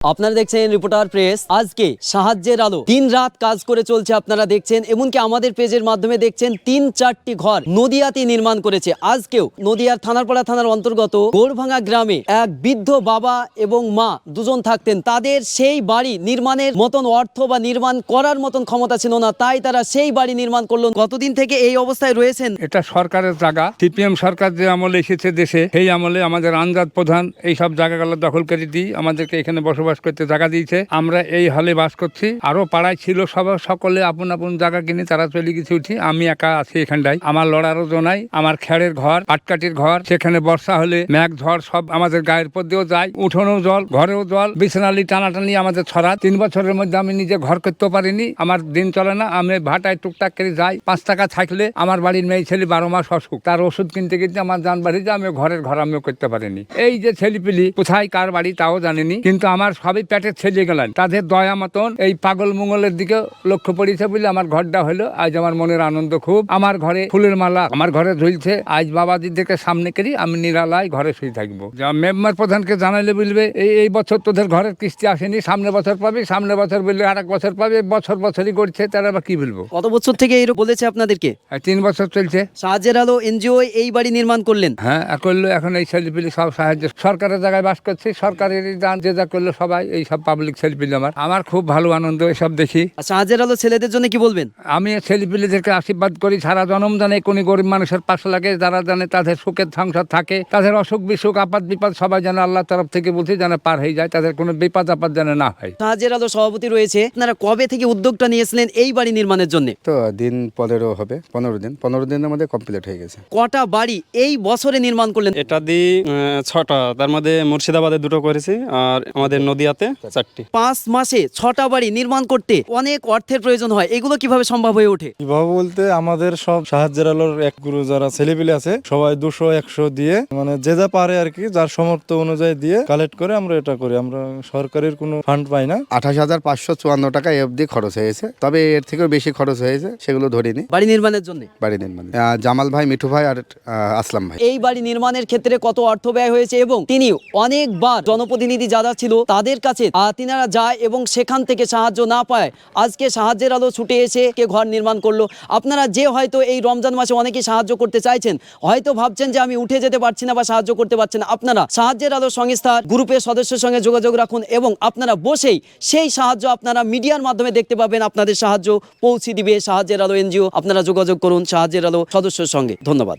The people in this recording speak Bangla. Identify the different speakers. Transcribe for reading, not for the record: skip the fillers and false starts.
Speaker 1: আপনারা দেখছেন রিপোর্টার প্রেস। আজকে সাহায্যের আলো দিন রাত কাজ করে চলছে, আপনারা দেখছেন। এমনকি আমাদের পেজের মাধ্যমে দেখছেন ৩-৪টি ঘর নদিয়াতে নির্মাণ করেছে। আজকেও নদিয়ার থানারপাড়া থানার অন্তর্গত গোড়ভাঙা গ্রামে এক বৃদ্ধ বাবা এবং মা দুজন থাকতেন। তাদের সেই বাড়ি নির্মাণের মতন অর্থ বা নির্মাণ করার মতন ক্ষমতা ছিল না, তাই তারা সেই বাড়ি নির্মাণ করলো। কতদিন থেকে এই অবস্থায় রয়েছেন?
Speaker 2: এটা সরকারের জায়গা। সিপিএম সরকার যে আমলে এসেছে দেশে, সেই আমলে আমাদের আনজাদ প্রধান এই সব জায়গাগুলো দখল করে দিয়ে আমাদেরকে এখানে বসবাস করতে জায়গা দিয়েছে। আমরা এই হলে বাস করছি। আরো পাড়ায় ছিল সকলে আপন আপন জায়গা কিনে তারা চলে গেছে উঠি। আমি একা আছি এখানটায়। আমার লড়ারও জোনাই, আমার খেড়ের ঘর, পাটকাটির ঘর। সেখানে বর্ষা হলে মেঘ ঝড় সব আমাদের গায়ের উপর দিয়েও যায়, উঠোনেও জল, ঘরেও জল, বিছানালি টানাটানি আমাদের ছড়া। 3 বছরের মধ্যে আমি নিজে ঘর করতে পারিনি। আমার দিন চলে না, আমি ভাটায় টুকটাক করে যাই। 5 টাকা থাকলে আমার বাড়ির মেয়ে ছেলে 12 মাস অসুখ, তার ওষুধ কিনতে কিনতে আমার জান বাড়ি যে আমি ঘর আমিও করতে পারিনি। এই যে ছেলেপিলি কোথায় কার বাড়ি তাও জানিনি, কিন্তু আমার সবই পেটের ছেলে গেলেন। তাদের দয়া মতন এই পাগল মঙ্গলের দিকে লক্ষ্য পড়েছে বলে আমার ঘরটা হলো। আজ আমার মনের আনন্দ খুব। আমার ঘরে ফুলের মালা আমার ঘরে ঝুলছে। আজ বাবাজির দিকে সামনে করি আমি নিরালায় ঘরে শুয়ে থাকবো। মেম্বার প্রধানকে জানাইলে বলবে এই বছর তোদের ঘরের কিস্তি আসেনি, সামনে বছর পাবি, সামনে বছর বললে আর এক বছর পাবে, বছরই করছে। তারা বা কি বলবো?
Speaker 1: কত বছর থেকে এই বলেছে আপনাদেরকে?
Speaker 2: 3 বছর চলছে।
Speaker 1: সাহায্যের আলো এনজিও এই বাড়ি নির্মাণ করলেন।
Speaker 2: হ্যাঁ, করলো। এখন এই ছেলেপিলি সব সাহায্য সরকারের জায়গায় বাস করছি। সরকারের দান যে যা করলো সবাই এই সব পাবলিক ছেলেপিলি। আমার খুব ভালো আনন্দ এসব দেখি।
Speaker 1: সাহায্যের আলো ছেলেদের জন্য কি বলবেন?
Speaker 2: আমি ছেলেপিলিদেরকে আশীর্বাদ করি, সারা জনম জানে কোন গরিব মানুষের পাশে লাগে, যারা জানে তাদের সুখের সংসার থাকে, তাদের অসুখ বিসুখ আপাত বিপদ সবাই যেন আল্লাহ তরফ থেকে বলছি যেন পার হয়ে যায়, তাদের কোনো বিপদ আপদ যেন না হয়।
Speaker 1: সাহায্যের আলো সভাপতি রয়েছে, আপনারা কবে থেকে উদ্যোগটা নিয়েছিলেন এই বাড়ি নির্মাণের জন্য?
Speaker 3: তো দিন 15 হবে, 15 দিন আমাদের কমপ্লিট হয়ে গেছে।
Speaker 1: কটা বাড়ি এই বছরে নির্মাণ করলেন?
Speaker 4: এটা দিয়ে 6টা, তার মধ্যে মুর্শিদাবাদে 2টো করেছি আর আমাদের নদিয়াতে 4টি।
Speaker 1: 5 মাসে 6টা বাড়ি নির্মাণ করতে অনেক অর্থের প্রয়োজন হয়, এগুলো কিভাবে সম্ভব হয়ে ওঠে?
Speaker 5: কিভাবে বলতে আমাদের সব সাহায্যের আলোর এক গুরু যারা ছেলেপিলে আছে সবাই 200-100 দিয়ে, মানে যে যা পারে আর কি, যার সামর্থ্য অনুযায়ী দিয়ে কালেক্ট করে আমরা এটা করি। আমরা সরকারের কোনো ফান্ড পাই না।
Speaker 3: 28,554 টাকা অবধি খরচ হয়েছে, তবে এর থেকেও বেশি খরচ হয়েছে, সেগুলো ধরিনি।
Speaker 1: বাড়ি নির্মাণের জন্য
Speaker 3: বাড়ি নির্মাণে জামাল ভাই, মিঠু ভাই আর আসলাম ভাই।
Speaker 1: এই বাড়ি নির্মাণের ক্ষেত্রে কত অর্থ ব্যয় হয়েছে এবং তিনি অনেকবার জনপ্রতিনিধি যারা ছিল তাদের কাছে তিনারা যায় এবং সেখান থেকে সাহায্য না পায় আজকে সাহায্যের আলো ছুটে এসে কে ঘর নির্মাণ করলো। আপনারা যে হয়তো এই রমজান মাসে অনেকেই সাহায্য করতে চাইছেন, হয়তো ভাবছেন যে আমি উঠে যেতে পারছি না বা সাহায্য করতে পারছেন, আপনারা সাহায্যের আলো সংস্থার গ্রুপের সদস্যের সঙ্গে যোগাযোগ রাখুন এবং আপনারা বসেই সেই সাহায্য আপনারা মিডিয়ার মাধ্যমে দেখতে পাবেন। আপনাদের সাহায্য পৌঁছে দিবে সাহায্যের আলো এনজিও। আপনারা যোগাযোগ করুন সাহায্যের আলো সদস্যের সঙ্গে। ধন্যবাদ।